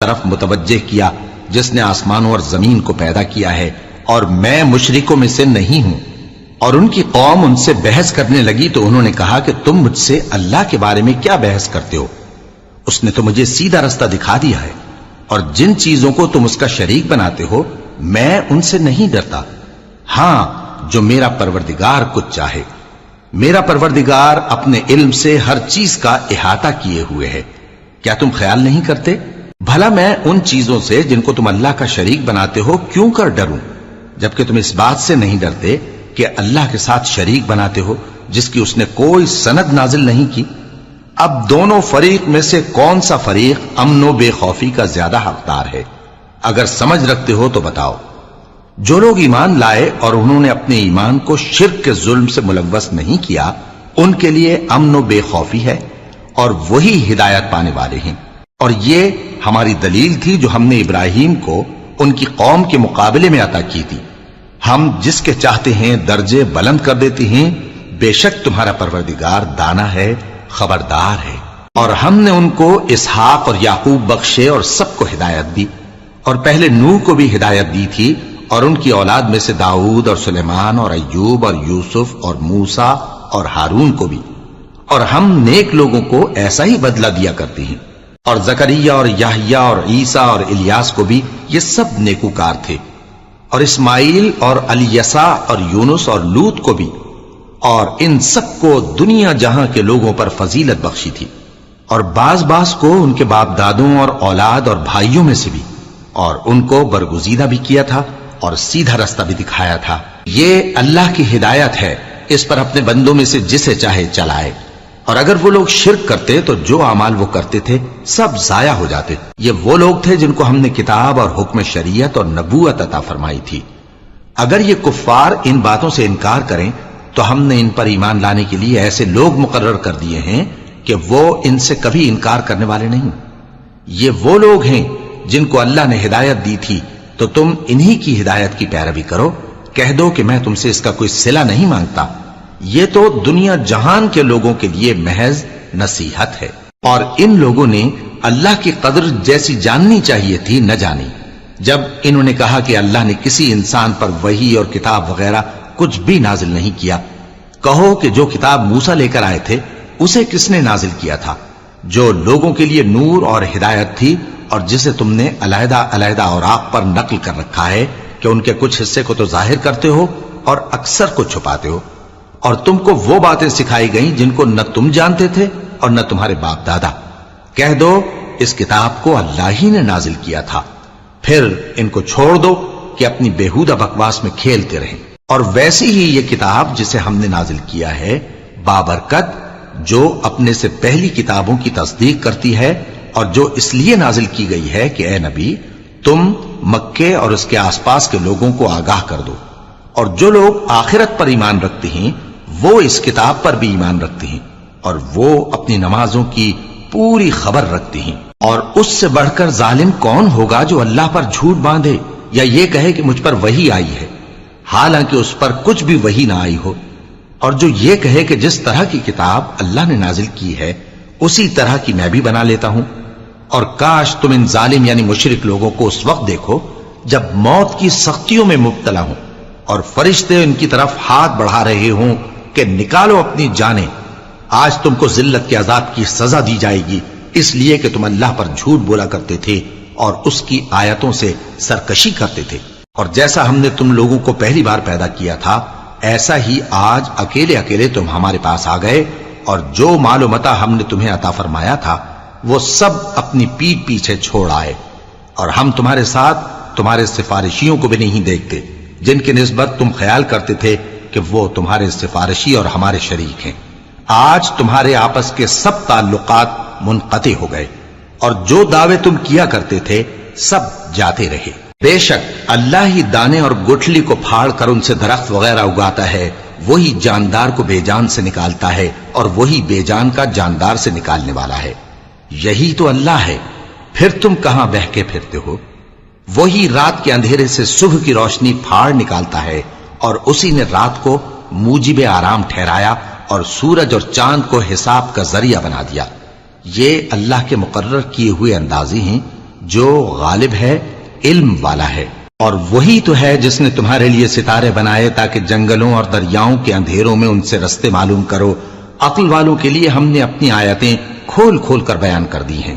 طرف متوجہ کیا جس نے آسمانوں اور زمین کو پیدا کیا ہے، اور میں مشرکوں میں سے نہیں ہوں۔ اور ان کی قوم ان سے بحث کرنے لگی تو انہوں نے کہا کہ تم مجھ سے اللہ کے بارے میں کیا بحث کرتے ہو؟ اس نے تو مجھے سیدھا رستہ دکھا دیا ہے، اور جن چیزوں کو تم اس کا شریک بناتے ہو میں ان سے نہیں ڈرتا، ہاں جو میرا پروردگار کچھ چاہے۔ میرا پروردگار اپنے علم سے ہر چیز کا احاطہ کیے ہوئے ہے۔ کیا تم خیال نہیں کرتے؟ بھلا میں ان چیزوں سے جن کو تم اللہ کا شریک بناتے ہو کیوں کر ڈروں، جبکہ تم اس بات سے نہیں ڈرتے کہ اللہ کے ساتھ شریک بناتے ہو جس کی اس نے کوئی سند نازل نہیں کی۔ اب دونوں فریق میں سے کون سا فریق امن و بے خوفی کا زیادہ حقدار ہے؟ اگر سمجھ رکھتے ہو تو بتاؤ۔ جو لوگ ایمان لائے اور انہوں نے اپنے ایمان کو شرک کے ظلم سے ملوث نہیں کیا، ان کے لیے امن و بے خوفی ہے، اور وہی ہدایت پانے والے ہیں۔ اور یہ ہماری دلیل تھی جو ہم نے ابراہیم کو ان کی قوم کے مقابلے میں عطا کی تھی۔ ہم جس کے چاہتے ہیں درجے بلند کر دیتے ہیں، بے شک تمہارا پروردگار دانا ہے، خبردار ہے۔ اور ہم نے ان کو اسحاق اور یعقوب بخشے اور سب کو ہدایت دی، اور پہلے نوح کو بھی ہدایت دی تھی، اور ان کی اولاد میں سے داؤد اور سلیمان اور ایوب اور یوسف اور موسیٰ اور ہارون کو بھی، اور ہم نیک لوگوں کو ایسا ہی بدلہ دیا کرتے ہیں۔ اور زکریا اور یحییٰ اور عیسیٰ اور الیاس کو بھی، یہ سب نیکوکار تھے، اور اسماعیل اور الیسع اور یونس اور لوط کو بھی، اور ان سب کو دنیا جہاں کے لوگوں پر فضیلت بخشی تھی، اور بعض کو ان کے باپ دادوں اور اولاد اور بھائیوں میں سے بھی، اور ان کو برگزیدہ بھی کیا تھا اور سیدھا رستہ بھی دکھایا تھا۔ یہ اللہ کی ہدایت ہے، اس پر اپنے بندوں میں سے جسے چاہے چلائے۔ اور اگر وہ لوگ شرک کرتے تو جو اعمال وہ کرتے تھے سب ضائع ہو جاتے۔ یہ وہ لوگ تھے جن کو ہم نے کتاب اور حکم شریعت اور نبوت عطا فرمائی تھی۔ اگر یہ کفار ان باتوں سے انکار کریں تو ہم نے ان پر ایمان لانے کے لیے ایسے لوگ مقرر کر دیے ہیں کہ وہ ان سے کبھی انکار کرنے والے نہیں۔ یہ وہ لوگ ہیں جن کو اللہ نے ہدایت دی تھی، تو تم انہی کی ہدایت کی پیروی کرو۔ کہہ دو کہ میں تم سے اس کا کوئی صلہ نہیں مانگتا، یہ تو دنیا جہان کے لوگوں کے لیے محض نصیحت ہے۔ اور ان لوگوں نے اللہ کی قدر جیسی جاننی چاہیے تھی نہ جانی۔ جب انہوں نے کہا کہ اللہ نے کسی انسان پر وحی اور کتاب وغیرہ کچھ بھی نازل نہیں کیا، کہو کہ جو کتاب موسیٰ لے کر آئے تھے اسے کس نے نازل کیا تھا، جو لوگوں کے لیے نور اور ہدایت تھی، اور جسے تم نے علیحدہ علیحدہ اوراق پر نقل کر رکھا ہے کہ ان کے کچھ حصے کو تو ظاہر کرتے ہو اور اکثر کو چھپاتے ہو۔ اور تم کو وہ باتیں سکھائی گئیں جن کو نہ تم جانتے تھے اور نہ تمہارے باپ دادا۔ کہہ دو اس کتاب کو اللہ ہی نے نازل کیا تھا، پھر ان کو چھوڑ دو کہ اپنی بیہودہ بکواس میں کھیلتے رہیں۔ اور ویسی ہی یہ کتاب جسے ہم نے نازل کیا ہے بابرکت، جو اپنے سے پہلی کتابوں کی تصدیق کرتی ہے، اور جو اس لیے نازل کی گئی ہے کہ اے نبی تم مکے اور اس کے آس پاس کے لوگوں کو آگاہ کر دو، اور جو لوگ آخرت پر ایمان رکھتے ہیں وہ اس کتاب پر بھی ایمان رکھتے ہیں، اور وہ اپنی نمازوں کی پوری خبر رکھتے ہیں۔ اور اس سے بڑھ کر ظالم کون ہوگا جو اللہ پر جھوٹ باندھے یا یہ کہے کہ مجھ پر وحی آئی ہے، حالانکہ اس پر کچھ بھی وحی نہ آئی ہو، اور جو یہ کہے کہ جس طرح کی کتاب اللہ نے نازل کی ہے اسی طرح کی میں بھی بنا لیتا ہوں۔ اور کاش تم ان ظالم یعنی مشرک لوگوں کو اس وقت دیکھو جب موت کی سختیوں میں مبتلا ہوں، اور فرشتے ان کی طرف ہاتھ بڑھا رہے ہوں کہ نکالو اپنی جانیں، آج تم کو ذلت کے عذاب کی سزا دی جائے گی، اس لیے کہ تم اللہ پر جھوٹ بولا کرتے تھے اور اس کی آیتوں سے سرکشی کرتے تھے۔ اور جیسا ہم نے تم لوگوں کو پہلی بار پیدا کیا تھا ایسا ہی آج اکیلے اکیلے تم ہمارے پاس آ گئے، اور جو مال و متاع ہم نے تمہیں عطا فرمایا تھا وہ سب اپنی پیٹھ پیچھے چھوڑ آئے، اور ہم تمہارے ساتھ تمہارے سفارشیوں کو بھی نہیں دیکھتے جن کی نسبت تم خیال کرتے تھے کہ وہ تمہارے سفارشی اور ہمارے شریک ہیں۔ آج تمہارے آپس کے سب تعلقات منقطع ہو گئے، اور جو دعوے تم کیا کرتے تھے سب جاتے رہے۔ بے شک اللہ ہی دانے اور گٹھلی کو پھاڑ کر ان سے درخت وغیرہ اگاتا ہے، وہی جاندار کو بے جان سے نکالتا ہے، اور وہی بے جان کا جاندار سے نکالنے والا ہے۔ یہی تو اللہ ہے، پھر تم کہاں بہہ کے پھرتے ہو؟ وہی رات کے اندھیرے سے صبح کی روشنی پھاڑ نکالتا ہے، اور اسی نے رات کو موجب آرام ٹھہرایا اور سورج اور چاند کو حساب کا ذریعہ بنا دیا۔ یہ اللہ کے مقرر کیے ہوئے اندازے ہیں، جو غالب ہے، علم والا ہے۔ اور وہی تو ہے جس نے تمہارے لیے ستارے بنائے تاکہ جنگلوں اور دریاؤں کے اندھیروں میں ان سے رستے معلوم کرو۔ عقل والوں کے لیے ہم نے اپنی آیتیں کھول کھول کر بیان کر دی ہیں۔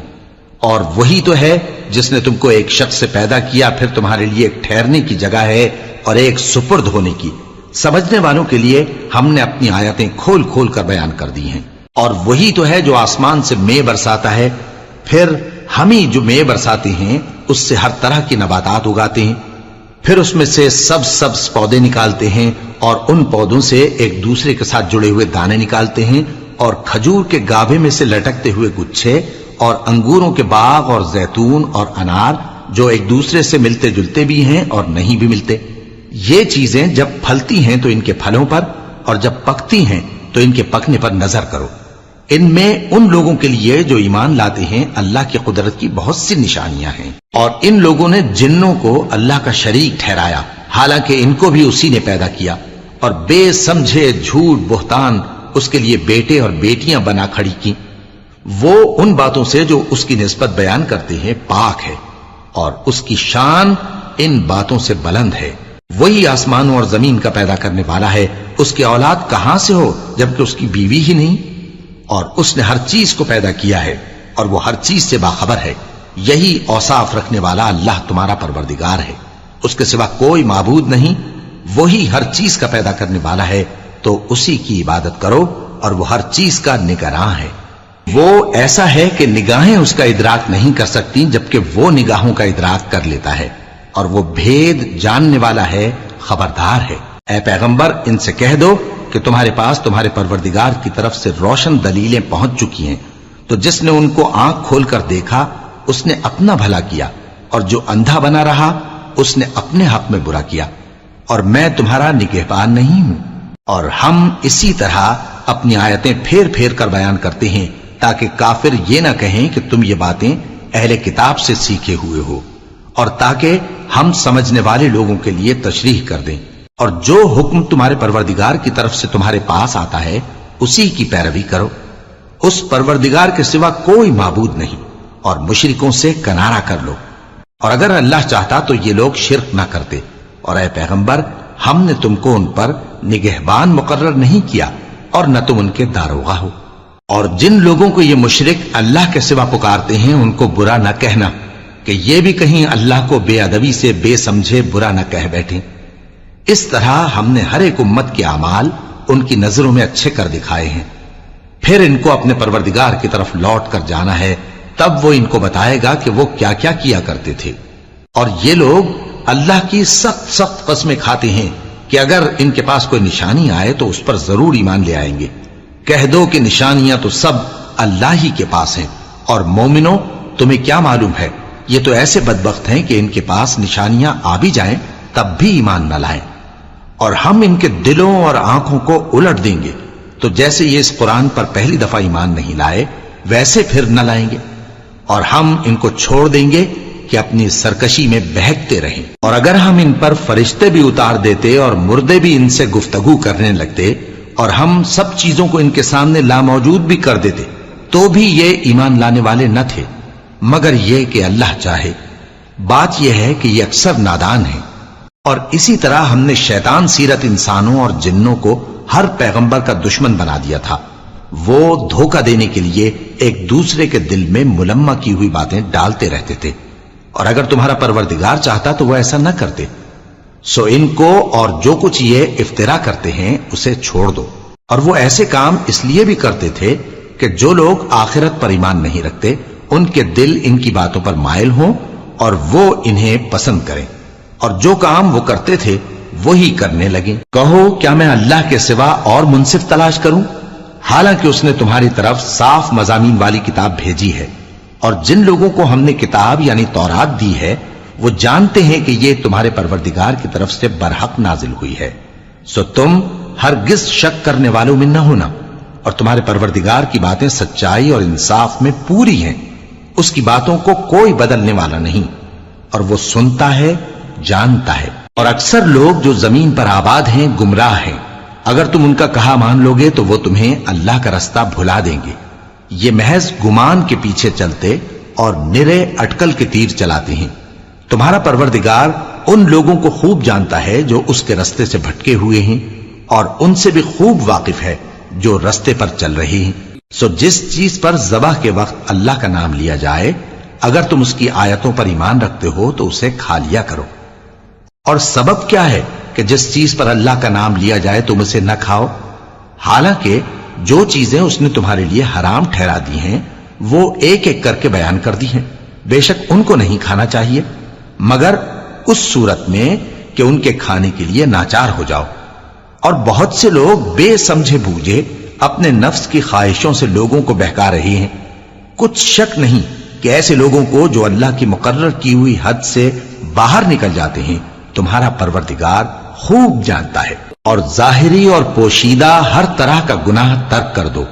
اور وہی تو ہے جس نے تم کو ایک شخص سے پیدا کیا، پھر تمہارے لیے ایک ٹھہرنے کی جگہ ہے اور ایک سپرد ہونے کی۔ سمجھنے والوں کے لیے ہم نے اپنی آیتیں کھول کھول کر بیان کر دی ہیں۔ اور وہی تو ہے جو آسمان سے مے برساتا ہے، پھر ہم ہی جو مے برساتے ہیں اس سے ہر طرح کی نباتات اگاتے ہیں، پھر اس میں سے سبز پودے نکالتے ہیں اور ان پودوں سے ایک دوسرے کے ساتھ جڑے ہوئے دانے نکالتے ہیں، اور کھجور کے گابھے میں سے لٹکتے ہوئے گچھے، اور انگوروں کے باغ اور زیتون اور انار جو ایک دوسرے سے ملتے جلتے بھی ہیں اور نہیں بھی ملتے۔ یہ چیزیں جب پھلتی ہیں تو ان کے پھلوں پر، اور جب پکتی ہیں تو ان کے پکنے پر نظر کرو۔ ان میں ان لوگوں کے لیے جو ایمان لاتے ہیں اللہ کی قدرت کی بہت سی نشانیاں ہیں۔ اور ان لوگوں نے جنوں کو اللہ کا شریک ٹھہرایا، حالانکہ ان کو بھی اسی نے پیدا کیا، اور بے سمجھے جھوٹ بہتان اس کے لیے بیٹے اور بیٹیاں بنا کھڑی کی۔ وہ ان باتوں سے جو اس کی نسبت بیان کرتے ہیں پاک ہے، اور اس کی شان ان باتوں سے بلند ہے۔ وہی آسمانوں اور زمین کا پیدا کرنے والا ہے، اس کی اولاد کہاں سے ہو جبکہ اس کی بیوی ہی نہیں؟ اور اس نے ہر چیز کو پیدا کیا ہے اور وہ ہر چیز سے باخبر ہے۔ یہی اوصاف رکھنے والا اللہ تمہارا پروردگار ہے، اس کے سوا کوئی معبود نہیں۔ وہی ہر چیز کا پیدا کرنے والا ہے، تو اسی کی عبادت کرو، اور وہ ہر چیز کا نگراں ہے۔ وہ ایسا ہے کہ نگاہیں اس کا ادراک نہیں کر سکتی، جبکہ وہ نگاہوں کا ادراک کر لیتا ہے، اور وہ بھید جاننے والا ہے، خبردار ہے۔ اے پیغمبر، ان سے کہہ دو کہ تمہارے پاس تمہارے پروردگار کی طرف سے روشن دلیلیں پہنچ چکی ہیں، تو جس نے ان کو آنکھ کھول کر دیکھا اس نے اپنا بھلا کیا، اور جو اندھا بنا رہا اس نے اپنے حق میں برا کیا، اور میں تمہارا نگہبان نہیں ہوں۔ اور ہم اسی طرح اپنی آیتیں پھیر پھیر کر بیان کرتے ہیں تاکہ کافر یہ نہ کہیں کہ تم یہ باتیں اہل کتاب سے سیکھے ہوئے ہو، اور تاکہ ہم سمجھنے والے لوگوں کے لیے تشریح کر دیں۔ اور جو حکم تمہارے پروردگار کی طرف سے تمہارے پاس آتا ہے اسی کی پیروی کرو، اس پروردگار کے سوا کوئی معبود نہیں، اور مشرکوں سے کنارہ کر لو۔ اور اگر اللہ چاہتا تو یہ لوگ شرک نہ کرتے، اور اے پیغمبر ہم نے تم کو ان پر نگہبان مقرر نہیں کیا، اور نہ تم ان کے داروغہ ہو۔ اور جن لوگوں کو یہ مشرک اللہ کے سوا پکارتے ہیں ان کو برا نہ کہنا، کہ یہ بھی کہیں اللہ کو بے ادبی سے بے سمجھے برا نہ کہہ بیٹھیں۔ اس طرح ہم نے ہر ایک امت کے اعمال ان کی نظروں میں اچھے کر دکھائے ہیں، پھر ان کو اپنے پروردگار کی طرف لوٹ کر جانا ہے، تب وہ ان کو بتائے گا کہ وہ کیا کیا کیا کرتے تھے۔ اور یہ لوگ اللہ کی سخت سخت قسمیں کھاتے ہیں کہ اگر ان کے پاس کوئی نشانی آئے تو اس پر ضرور ایمان لے آئیں گے۔ کہہ دو کہ نشانیاں تو سب اللہ ہی کے پاس ہیں، اور مومنوں تمہیں کیا معلوم ہے، یہ تو ایسے بدبخت ہیں کہ ان کے پاس نشانیاں آ بھی جائیں تب بھی ایمان نہ لائیں، اور ہم ان کے دلوں اور آنکھوں کو الٹ دیں گے، تو جیسے یہ اس قرآن پر پہلی دفعہ ایمان نہیں لائے ویسے پھر نہ لائیں گے، اور ہم ان کو چھوڑ دیں گے کہ اپنی سرکشی میں بہکتے رہیں۔ اور اگر ہم ان پر فرشتے بھی اتار دیتے اور مردے بھی ان سے گفتگو کرنے لگتے، اور ہم سب چیزوں کو ان کے سامنے لاموجود بھی کر دیتے، تو بھی یہ ایمان لانے والے نہ تھے، مگر یہ کہ اللہ چاہے۔ بات یہ ہے کہ یہ اکثر نادان ہیں۔ اور اسی طرح ہم نے شیطان سیرت انسانوں اور جنوں کو ہر پیغمبر کا دشمن بنا دیا تھا، وہ دھوکہ دینے کے لیے ایک دوسرے کے دل میں ملمہ کی ہوئی باتیں ڈالتے رہتے تھے، اور اگر تمہارا پروردگار چاہتا تو وہ ایسا نہ کرتے۔ سو ان کو اور جو کچھ یہ افترا کرتے ہیں اسے چھوڑ دو۔ اور وہ ایسے کام اس لیے بھی کرتے تھے کہ جو لوگ آخرت پر ایمان نہیں رکھتے ان کے دل ان کی باتوں پر مائل ہوں اور وہ انہیں پسند کریں، اور جو کام وہ کرتے تھے وہی کرنے لگیں۔ کہو کیا میں اللہ کے سوا اور منصف تلاش کروں، حالانکہ اس نے تمہاری طرف صاف مضامین والی کتاب بھیجی ہے، اور جن لوگوں کو ہم نے کتاب یعنی تورات دی ہے وہ جانتے ہیں کہ یہ تمہارے پروردگار کی طرف سے برحق نازل ہوئی ہے، سو تم ہرگز شک کرنے والوں میں نہ ہونا، اور تمہارے پروردگار کی باتیں سچائی اور انصاف میں پوری ہیں، اس کی باتوں کو کوئی بدلنے والا نہیں، اور وہ سنتا ہے جانتا ہے۔ اور اکثر لوگ جو زمین پر آباد ہیں گمراہ ہیں، اگر تم ان کا کہا مان لوگے تو وہ تمہیں اللہ کا رستہ بھلا دیں گے، یہ محض گمان کے پیچھے چلتے اور نرے اٹکل کے تیر چلاتے ہیں۔ تمہارا پروردگار ان لوگوں کو خوب جانتا ہے جو اس کے رستے سے بھٹکے ہوئے ہیں، اور ان سے بھی خوب واقف ہے جو رستے پر چل رہے ہیں۔ سو جس چیز پر ذبح کے وقت اللہ کا نام لیا جائے، اگر تم اس کی آیتوں پر ایمان رکھتے ہو تو اسے کھا لیا کرو۔ اور سبب کیا ہے کہ جس چیز پر اللہ کا نام لیا جائے تم اسے نہ کھاؤ؟ حالانکہ جو چیزیں اس نے تمہارے لیے حرام ٹھہرا دی ہیں وہ ایک ایک کر کے بیان کر دی ہیں۔ بے شک ان کو نہیں کھانا چاہیے مگر اس صورت میں کہ ان کے کھانے کے لیے ناچار ہو جاؤ۔ اور بہت سے لوگ بے سمجھے بوجھے اپنے نفس کی خواہشوں سے لوگوں کو بہکا رہے ہیں۔ کچھ شک نہیں کہ ایسے لوگوں کو جو اللہ کی مقرر کی ہوئی حد سے باہر نکل جاتے ہیں تمہارا پروردگار خوب جانتا ہے۔ اور ظاہری اور پوشیدہ ہر طرح کا گناہ ترک کر دو۔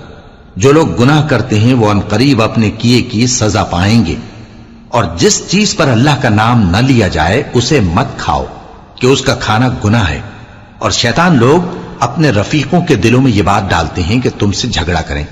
جو لوگ گناہ کرتے ہیں وہ عنقریب اپنے کیے کی سزا پائیں گے۔ اور جس چیز پر اللہ کا نام نہ لیا جائے اسے مت کھاؤ کہ اس کا کھانا گناہ ہے۔ اور شیطان لوگ اپنے رفیقوں کے دلوں میں یہ بات ڈالتے ہیں کہ تم سے جھگڑا کریں،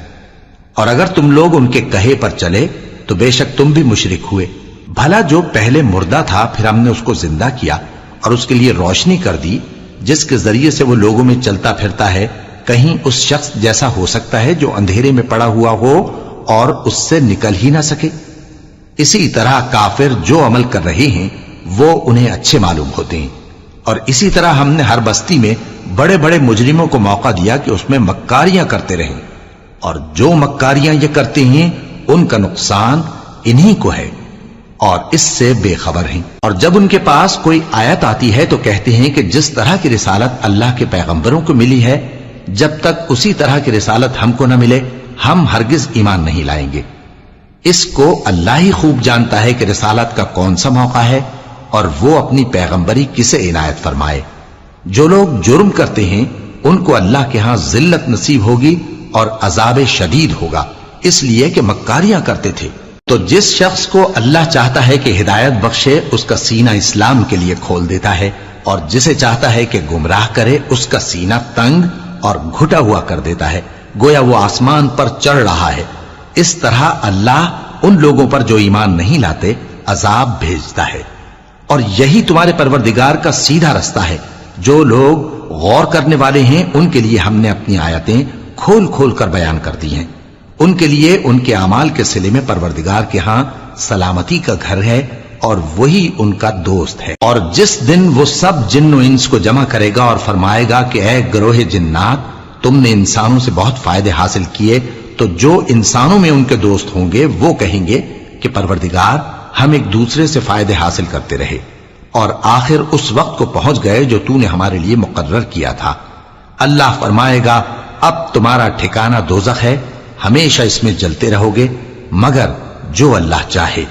اور اگر تم لوگ ان کے کہے پر چلے تو بے شک تم بھی مشرک ہوئے۔ بھلا جو پہلے مردہ تھا پھر ہم نے اس کو زندہ کیا اور اس کے لیے روشنی کر دی جس کے ذریعے سے وہ لوگوں میں چلتا پھرتا ہے، کہیں اس شخص جیسا ہو سکتا ہے جو اندھیرے میں پڑا ہوا ہو اور اس سے نکل ہی نہ سکے؟ اسی طرح کافر جو عمل کر رہے ہیں وہ انہیں اچھے معلوم ہوتے ہیں۔ اور اسی طرح ہم نے ہر بستی میں بڑے بڑے مجرموں کو موقع دیا کہ اس میں مکاریاں کرتے رہیں، اور جو مکاریاں یہ کرتے ہیں ان کا نقصان انہی کو ہے اور اس سے بے خبر ہیں۔ اور جب ان کے پاس کوئی آیت آتی ہے تو کہتے ہیں کہ جس طرح کی رسالت اللہ کے پیغمبروں کو ملی ہے جب تک اسی طرح کی رسالت ہم کو نہ ملے ہم ہرگز ایمان نہیں لائیں گے۔ اس کو اللہ ہی خوب جانتا ہے کہ رسالت کا کون سا موقع ہے اور وہ اپنی پیغمبری کسے عنایت فرمائے۔ جو لوگ جرم کرتے ہیں ان کو اللہ کے ہاں ذلت نصیب ہوگی اور عذاب شدید ہوگا، اس لیے کہ مکاریاں کرتے تھے۔ تو جس شخص کو اللہ چاہتا ہے کہ ہدایت بخشے اس کا سینہ اسلام کے لیے کھول دیتا ہے، اور جسے چاہتا ہے کہ گمراہ کرے اس کا سینہ تنگ اور گھٹا ہوا کر دیتا ہے، گویا وہ آسمان پر چڑھ رہا ہے۔ اس طرح اللہ ان لوگوں پر جو ایمان نہیں لاتے عذاب بھیجتا ہے۔ اور یہی تمہارے پروردگار کا سیدھا رستہ ہے۔ جو لوگ غور کرنے والے ہیں ان کے لیے ہم نے اپنی آیتیں کھول کھول کر بیان کر دی ہیں۔ ان کے لیے ان کے اعمال کے صلے میں پروردگار کے ہاں سلامتی کا گھر ہے اور وہی ان کا دوست ہے۔ اور جس دن وہ سب جن و انس کو جمع کرے گا اور فرمائے گا کہ اے گروہ جنات، تم نے انسانوں سے بہت فائدے حاصل کیے، تو جو انسانوں میں ان کے دوست ہوں گے وہ کہیں گے کہ پروردگار ہم ایک دوسرے سے فائدے حاصل کرتے رہے اور آخر اس وقت کو پہنچ گئے جو تو نے ہمارے لیے مقرر کیا تھا۔ اللہ فرمائے گا اب تمہارا ٹھکانہ دوزخ ہے، ہمیشہ اس میں جلتے رہو گے مگر جو اللہ چاہے،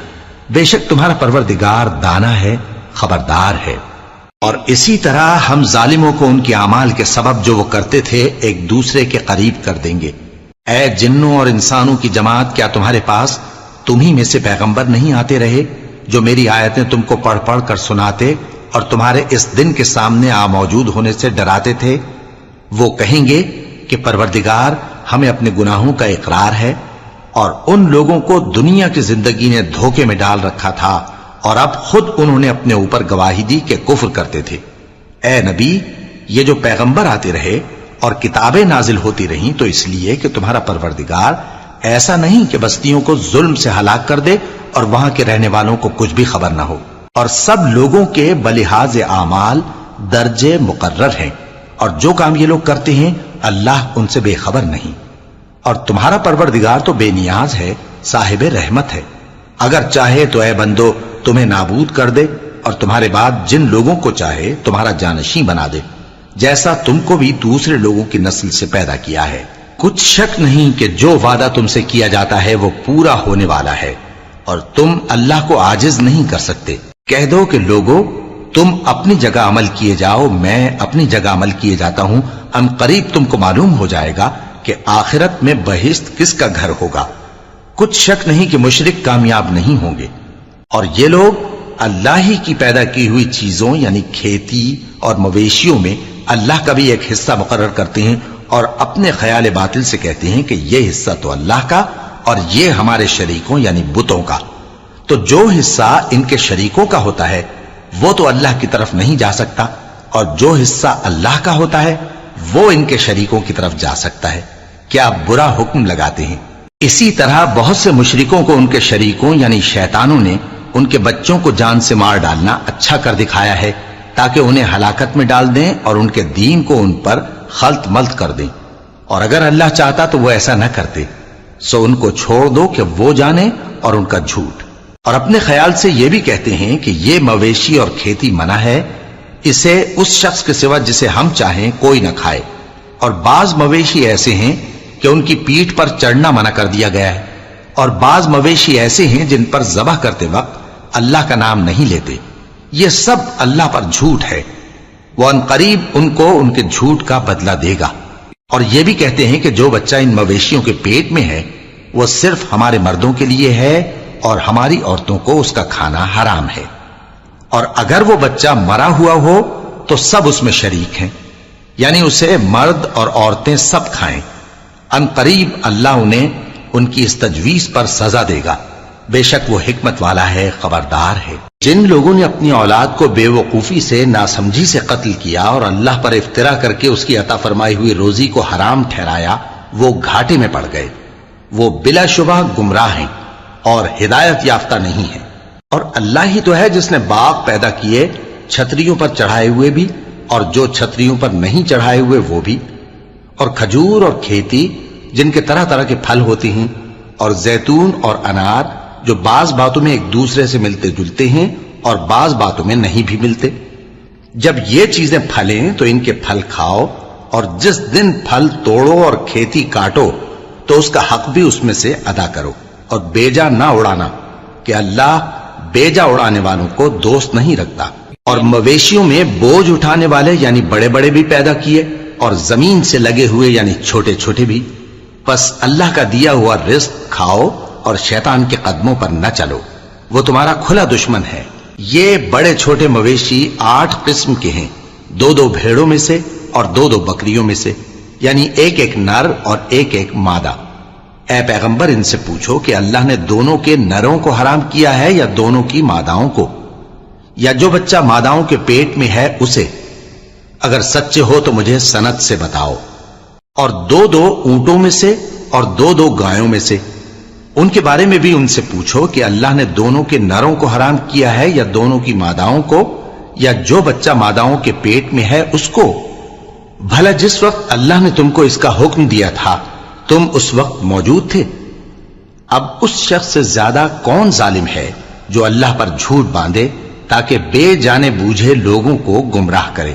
بے شک تمہارا پروردگار دانا ہے، خبردار ہے۔ اور اسی طرح ہم ظالموں کو ان کے اعمال کے سبب جو وہ کرتے تھے ایک دوسرے کے قریب کر دیں گے۔ اے جنوں اور انسانوں کی جماعت، کیا تمہارے پاس تمہیں میں سے پیغمبر نہیں آتے رہے جو میری آیتیں تم کو پڑھ پڑھ کر سناتے اور تمہارے اس دن کے سامنے موجود ہونے سے ڈراتے تھے؟ وہ کہیں گے کہ پروردگار ہمیں اپنے گناہوں کا اقرار ہے، اور ان لوگوں کو دنیا کی زندگی نے دھوکے میں ڈال رکھا تھا اور اب خود انہوں نے اپنے اوپر گواہی دی کہ کفر کرتے تھے۔ اے نبی، یہ جو پیغمبر آتے رہے اور کتابیں نازل ہوتی رہیں تو اس لیے کہ تمہارا پروردگار ایسا نہیں کہ بستیوں کو ظلم سے ہلاک کر دے اور وہاں کے رہنے والوں کو کچھ بھی خبر نہ ہو، اور سب لوگوں کے بلحاظ اعمال درجے مقرر ہیں، اور جو کام یہ لوگ کرتے ہیں اللہ ان سے بے خبر نہیں۔ اور تمہارا پروردگار تو بے نیاز ہے، صاحب رحمت ہے، اگر چاہے تو اے بندو تمہیں نابود کر دے اور تمہارے بعد جن لوگوں کو چاہے تمہارا جانشین بنا دے، جیسا تم کو بھی دوسرے لوگوں کی نسل سے پیدا کیا ہے۔ کچھ شک نہیں کہ جو وعدہ تم سے کیا جاتا ہے وہ پورا ہونے والا ہے، اور تم اللہ کو عاجز نہیں کر سکتے۔ کہہ دو کہ لوگو تم اپنی جگہ عمل کیے جاؤ، میں اپنی جگہ عمل کیے جاتا ہوں، ان قریب تم کو معلوم ہو جائے گا کہ آخرت میں بہشت کس کا گھر ہوگا۔ کچھ شک نہیں کہ مشرک کامیاب نہیں ہوں گے۔ اور یہ لوگ اللہ ہی کی پیدا کی ہوئی چیزوں یعنی کھیتی اور مویشیوں میں اللہ کا بھی ایک حصہ مقرر کرتے ہیں اور اپنے خیال باطل سے کہتے ہیں کہ یہ حصہ تو اللہ کا اور یہ ہمارے شریکوں یعنی بتوں کا۔ تو جو حصہ ان کے شریکوں کا ہوتا ہے وہ تو اللہ کی طرف نہیں جا سکتا، اور جو حصہ اللہ کا ہوتا ہے وہ ان کے شریکوں کی طرف جا سکتا ہے۔ کیا برا حکم لگاتے ہیں؟ اسی طرح بہت سے مشرکوں کو ان کے شریکوں یعنی شیطانوں نے ان کے بچوں کو جان سے مار ڈالنا اچھا کر دکھایا ہے، تاکہ انہیں ہلاکت میں ڈال دیں اور ان کے دین کو ان پر خلط ملط کر دیں، اور اگر اللہ چاہتا تو وہ ایسا نہ کرتے۔ سو ان کو چھوڑ دو کہ وہ جانے اور ان کا جھوٹ، اور اپنے خیال سے یہ بھی کہتے ہیں کہ یہ مویشی اور کھیتی منع ہے، اسے اس شخص کے سوا جسے ہم چاہیں کوئی نہ کھائے، اور بعض مویشی ایسے ہیں کہ ان کی پیٹھ پر چڑھنا منع کر دیا گیا ہے، اور بعض مویشی ایسے ہیں جن پر ذبح کرتے وقت اللہ کا نام نہیں لیتے۔ یہ سب اللہ پر جھوٹ ہے، وہ عنقریب ان کو ان کے جھوٹ کا بدلہ دے گا۔ اور یہ بھی کہتے ہیں کہ جو بچہ ان مویشیوں کے پیٹ میں ہے وہ صرف ہمارے مردوں کے لیے ہے اور ہماری عورتوں کو اس کا کھانا حرام ہے، اور اگر وہ بچہ مرا ہوا ہو تو سب اس میں شریک ہیں، یعنی اسے مرد اور عورتیں سب کھائیں۔ عنقریب اللہ انہیں ان کی اس تجویز پر سزا دے گا، بے شک وہ حکمت والا ہے، خبردار ہے۔ جن لوگوں نے اپنی اولاد کو بے وقوفی سے، ناسمجھی سے قتل کیا اور اللہ پر افترا کر کے اس کی عطا فرمائی ہوئی روزی کو حرام ٹھہرایا، وہ گھاٹے میں پڑ گئے، وہ بلا شبہ گمراہ ہیں اور ہدایت یافتہ نہیں ہیں۔ اور اللہ ہی تو ہے جس نے باغ پیدا کیے، چھتریوں پر چڑھائے ہوئے بھی اور جو چھتریوں پر نہیں چڑھائے ہوئے وہ بھی، اور کھجور اور کھیتی جن کے طرح طرح کے پھل ہوتے ہیں، اور زیتون اور انار جو بعض باتوں میں ایک دوسرے سے ملتے جلتے ہیں اور بعض باتوں میں نہیں بھی ملتے۔ جب یہ چیزیں پھلیں تو ان کے پھل کھاؤ، اور جس دن پھل توڑو اور کھیتی کاٹو تو اس کا حق بھی اس میں سے ادا کرو، اور بیجا نہ اڑانا کہ اللہ بیجا اڑانے والوں کو دوست نہیں رکھتا۔ اور مویشیوں میں بوجھ اٹھانے والے یعنی بڑے بڑے بھی پیدا کیے، اور زمین سے لگے ہوئے یعنی چھوٹے چھوٹے بھی۔ پس اللہ کا دیا ہوا رزق کھاؤ اور شیطان کے قدموں پر نہ چلو، وہ تمہارا کھلا دشمن ہے۔ یہ بڑے چھوٹے مویشی 8 قسم کے ہیں، 2 بھیڑوں میں سے اور 2 بکریوں میں سے، یعنی ایک نر اور ایک مادہ۔ اے پیغمبر ان سے پوچھو کہ اللہ نے دونوں کے نروں کو حرام کیا ہے یا دونوں کی ماداؤں کو، یا جو بچہ ماداؤں کے پیٹ میں ہے اسے؟ اگر سچے ہو تو مجھے سند سے بتاؤ۔ اور 2 اونٹوں میں سے اور 2 گایوں میں سے، ان کے بارے میں بھی ان سے پوچھو کہ اللہ نے دونوں کے نروں کو حرام کیا ہے یا دونوں کی ماداؤں کو، یا جو بچہ ماداؤں کے پیٹ میں ہے اس کو؟ بھلا جس وقت اللہ نے تم کو اس کا حکم دیا تھا تم اس وقت موجود تھے؟ اب اس شخص سے زیادہ کون ظالم ہے جو اللہ پر جھوٹ باندھے تاکہ بے جانے بوجھے لوگوں کو گمراہ کرے؟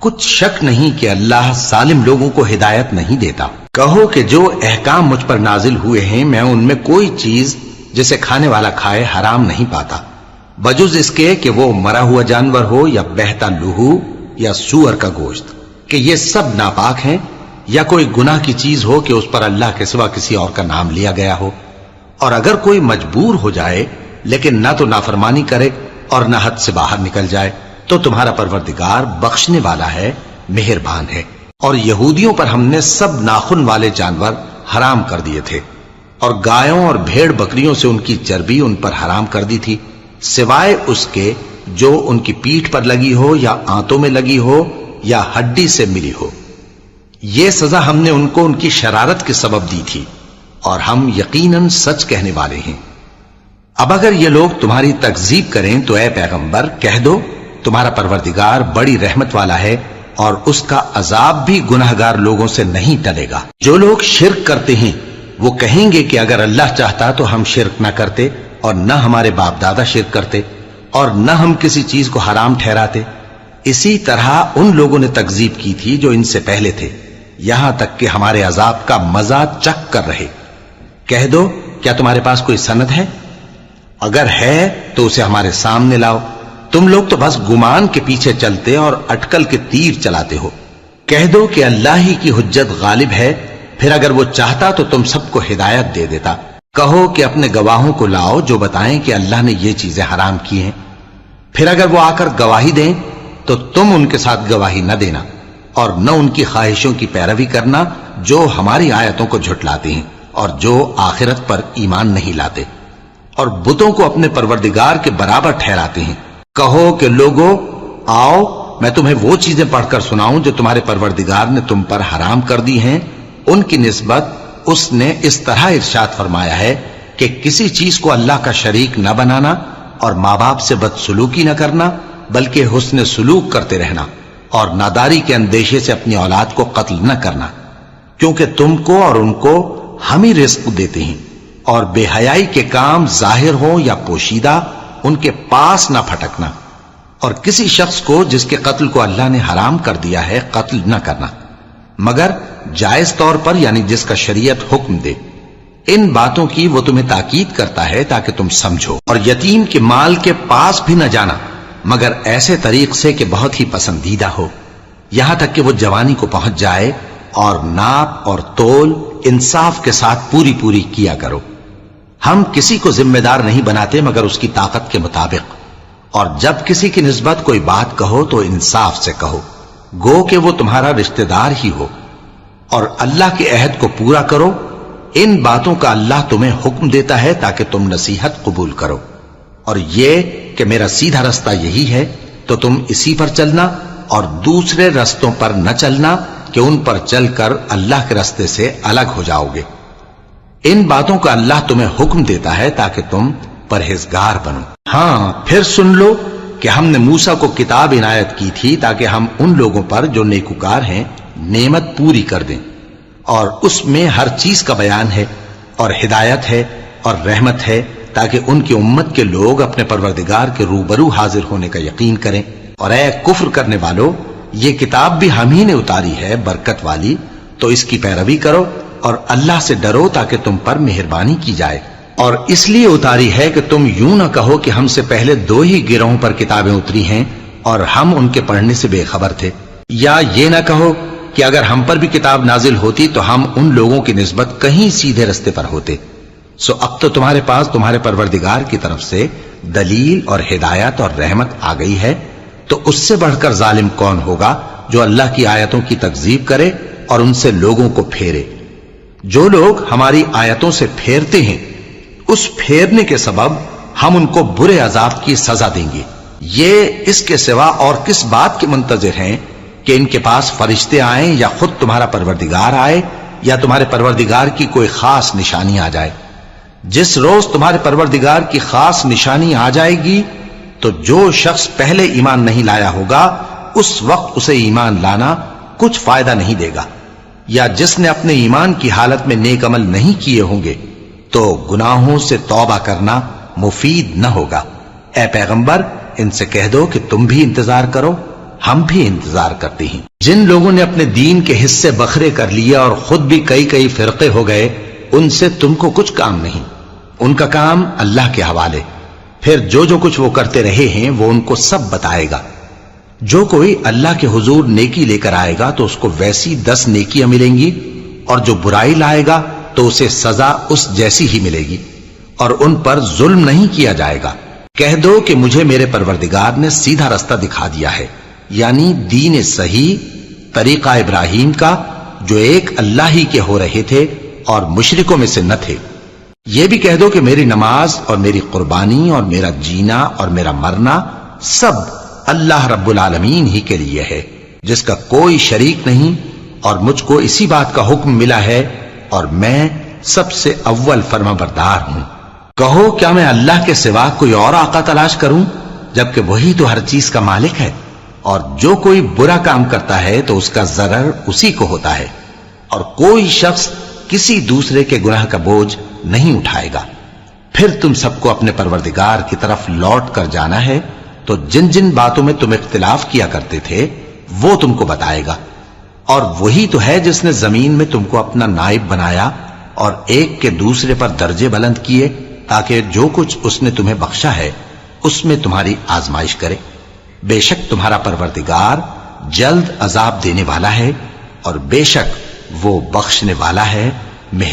کچھ شک نہیں کہ اللہ ظالم لوگوں کو ہدایت نہیں دیتا۔ کہو کہ جو احکام مجھ پر نازل ہوئے ہیں میں ان میں کوئی چیز جسے کھانے والا کھائے حرام نہیں پاتا، بجز اس کے کہ وہ مرا ہوا جانور ہو یا بہتا لہو یا سور کا گوشت، کہ یہ سب ناپاک ہیں، یا کوئی گناہ کی چیز ہو کہ اس پر اللہ کے سوا کسی اور کا نام لیا گیا ہو۔ اور اگر کوئی مجبور ہو جائے لیکن نہ تو نافرمانی کرے اور نہ حد سے باہر نکل جائے تو تمہارا پروردگار بخشنے والا ہے، مہربان ہے۔ اور یہودیوں پر ہم نے سب ناخن والے جانور حرام کر دیے تھے، اور گایوں اور بھیڑ بکریوں سے ان کی چربی ان پر حرام کر دی تھی، سوائے اس کے جو ان کی پیٹھ پر لگی ہو یا آنتوں میں لگی ہو یا ہڈی سے ملی ہو۔ یہ سزا ہم نے ان کو ان کی شرارت کے سبب دی تھی، اور ہم یقیناً سچ کہنے والے ہیں۔ اب اگر یہ لوگ تمہاری تکذیب کریں تو اے پیغمبر کہہ دو تمہارا پروردگار بڑی رحمت والا ہے، اور اس کا عذاب بھی گناہگار لوگوں سے نہیں ٹلے گا۔ جو لوگ شرک کرتے ہیں وہ کہیں گے کہ اگر اللہ چاہتا تو ہم شرک نہ کرتے، اور نہ ہمارے باپ دادا شرک کرتے، اور نہ ہم کسی چیز کو حرام ٹھہراتے۔ اسی طرح ان لوگوں نے تکذیب کی تھی جو ان سے پہلے تھے، یہاں تک کہ ہمارے عذاب کا مزہ چکھ کر رہے۔ کہہ دو کیا تمہارے پاس کوئی سند ہے؟ اگر ہے تو اسے ہمارے سامنے لاؤ، تم لوگ تو بس گمان کے پیچھے چلتے اور اٹکل کے تیر چلاتے ہو۔ کہہ دو کہ اللہ ہی کی حجت غالب ہے، پھر اگر وہ چاہتا تو تم سب کو ہدایت دے دیتا۔ کہو کہ اپنے گواہوں کو لاؤ جو بتائیں کہ اللہ نے یہ چیزیں حرام کی ہیں، پھر اگر وہ آ کر گواہی دیں تو تم ان کے ساتھ گواہی نہ دینا، اور نہ ان کی خواہشوں کی پیروی کرنا جو ہماری آیتوں کو جھٹلاتے ہیں اور جو آخرت پر ایمان نہیں لاتے۔ اور بتوں کو اپنے پروردگار کے برابر ٹھہراتے ہیں۔ کہو کہ لوگو آؤ میں تمہیں وہ چیزیں پڑھ کر سناؤں جو تمہارے پروردگار نے تم پر حرام کر دی ہیں۔ ان کی نسبت اس نے اس طرح ارشاد فرمایا ہے کہ کسی چیز کو اللہ کا شریک نہ بنانا اور ماں باپ سے بدسلوکی نہ کرنا، بلکہ حسن سلوک کرتے رہنا، اور ناداری کے اندیشے سے اپنی اولاد کو قتل نہ کرنا، کیونکہ تم کو اور ان کو ہم ہی رزق دیتے ہیں، اور بے حیائی کے کام ظاہر ہوں یا پوشیدہ ان کے پاس نہ پھٹکنا، اور کسی شخص کو جس کے قتل کو اللہ نے حرام کر دیا ہے قتل نہ کرنا، مگر جائز طور پر، یعنی جس کا شریعت حکم دے۔ ان باتوں کی وہ تمہیں تاکید کرتا ہے تاکہ تم سمجھو، اور یتیم کے مال کے پاس بھی نہ جانا مگر ایسے طریق سے کہ بہت ہی پسندیدہ ہو، یہاں تک کہ وہ جوانی کو پہنچ جائے، اور ناپ اور تول انصاف کے ساتھ پوری پوری کیا کرو۔ ہم کسی کو ذمہ دار نہیں بناتے مگر اس کی طاقت کے مطابق، اور جب کسی کی نسبت کوئی بات کہو تو انصاف سے کہو، گو کہ وہ تمہارا رشتہ دار ہی ہو، اور اللہ کے عہد کو پورا کرو۔ ان باتوں کا اللہ تمہیں حکم دیتا ہے تاکہ تم نصیحت قبول کرو، اور یہ کہ میرا سیدھا رستہ یہی ہے تو تم اسی پر چلنا، اور دوسرے رستوں پر نہ چلنا کہ ان پر چل کر اللہ کے رستے سے الگ ہو جاؤ گے۔ ان باتوں کا اللہ تمہیں حکم دیتا ہے تاکہ تم پرہیزگار بنو۔ ہاں پھر سن لو کہ ہم نے موسیٰ کو کتاب عنایت کی تھی تاکہ ہم ان لوگوں پر جو نیکوکار ہیں نعمت پوری کر دیں، اور اس میں ہر چیز کا بیان ہے، اور ہدایت ہے اور رحمت ہے، تاکہ ان کی امت کے لوگ اپنے پروردگار کے روبرو حاضر ہونے کا یقین کریں۔ اور اے کفر کرنے والو، یہ کتاب بھی ہم ہی نے اتاری ہے برکت والی، تو اس کی پیروی کرو اور اللہ سے ڈرو تاکہ تم پر مہربانی کی جائے۔ اور اس لیے اتاری ہے کہ تم یوں نہ کہو کہ ہم سے پہلے 2 ہی گروہوں پر کتابیں اتری ہیں اور ہم ان کے پڑھنے سے بے خبر تھے، یا یہ نہ کہو کہ اگر ہم پر بھی کتاب نازل ہوتی تو ہم ان لوگوں کی نسبت کہیں سیدھے رستے پر ہوتے۔ سو اب تو تمہارے پاس تمہارے پروردگار کی طرف سے دلیل اور ہدایت اور رحمت آ گئی ہے، تو اس سے بڑھ کر ظالم کون ہوگا جو اللہ کی آیتوں کی تکذیب کرے اور ان سے لوگوں کو پھیرے۔ جو لوگ ہماری آیتوں سے پھیرتے ہیں، اس پھیرنے کے سبب ہم ان کو برے عذاب کی سزا دیں گے۔ یہ اس کے سوا اور کس بات کے منتظر ہیں کہ ان کے پاس فرشتے آئیں یا خود تمہارا پروردگار آئے یا تمہارے پروردگار کی کوئی خاص نشانی آ جائے۔ جس روز تمہارے پروردگار کی خاص نشانی آ جائے گی تو جو شخص پہلے ایمان نہیں لایا ہوگا اس وقت اسے ایمان لانا کچھ فائدہ نہیں دے گا، یا جس نے اپنے ایمان کی حالت میں نیک عمل نہیں کیے ہوں گے تو گناہوں سے توبہ کرنا مفید نہ ہوگا۔ اے پیغمبر ان سے کہہ دو کہ تم بھی انتظار کرو، ہم بھی انتظار کرتے ہیں۔ جن لوگوں نے اپنے دین کے حصے بکھرے کر لیا اور خود بھی کئی فرقے ہو گئے، ان سے تم کو کچھ کام نہیں، ان کا کام اللہ کے حوالے۔ پھر جو کچھ وہ کرتے رہے ہیں وہ ان کو سب بتائے گا۔ جو کوئی اللہ کے حضور نیکی لے کر آئے گا تو اس کو ویسی 10 نیکیاں ملیں گی، اور جو برائی لائے گا تو اسے سزا اس جیسی ہی ملے گی، اور ان پر ظلم نہیں کیا جائے گا۔ کہہ دو کہ مجھے میرے پروردگار نے سیدھا رستہ دکھا دیا ہے، یعنی دین صحیح، طریقہ ابراہیم کا، جو ایک اللہ ہی کے ہو رہے تھے اور مشرکوں میں سے نہ تھے۔ یہ بھی کہہ دو کہ میری نماز اور میری قربانی اور میرا جینا اور میرا مرنا سب اللہ رب العالمین ہی کے لیے ہے، جس کا کوئی شریک نہیں، اور مجھ کو اسی بات کا حکم ملا ہے، اور میں سب سے اول فرما بردار ہوں۔ کہو کیا میں اللہ کے سوا کوئی اور آقا تلاش کروں جبکہ وہی تو ہر چیز کا مالک ہے؟ اور جو کوئی برا کام کرتا ہے تو اس کا ضرر اسی کو ہوتا ہے، اور کوئی شخص کسی دوسرے کے گناہ کا بوجھ نہیں اٹھائے گا۔ پھر تم سب کو اپنے پروردگار کی طرف لوٹ کر جانا ہے، تو جن جن باتوں میں تم اختلاف کیا کرتے تھے وہ تم کو بتائے گا، اور وہی تو ہے جس نے زمین میں تم کو اپنا نائب بنایا اور ایک کے دوسرے پر درجے بلند کیے، تاکہ جو کچھ اس نے تمہیں بخشا ہے اس میں تمہاری آزمائش کرے۔ بے شک تمہارا پروردگار جلد عذاب دینے والا ہے، اور بے شک وہ بخشنے والا ہے، مہربان۔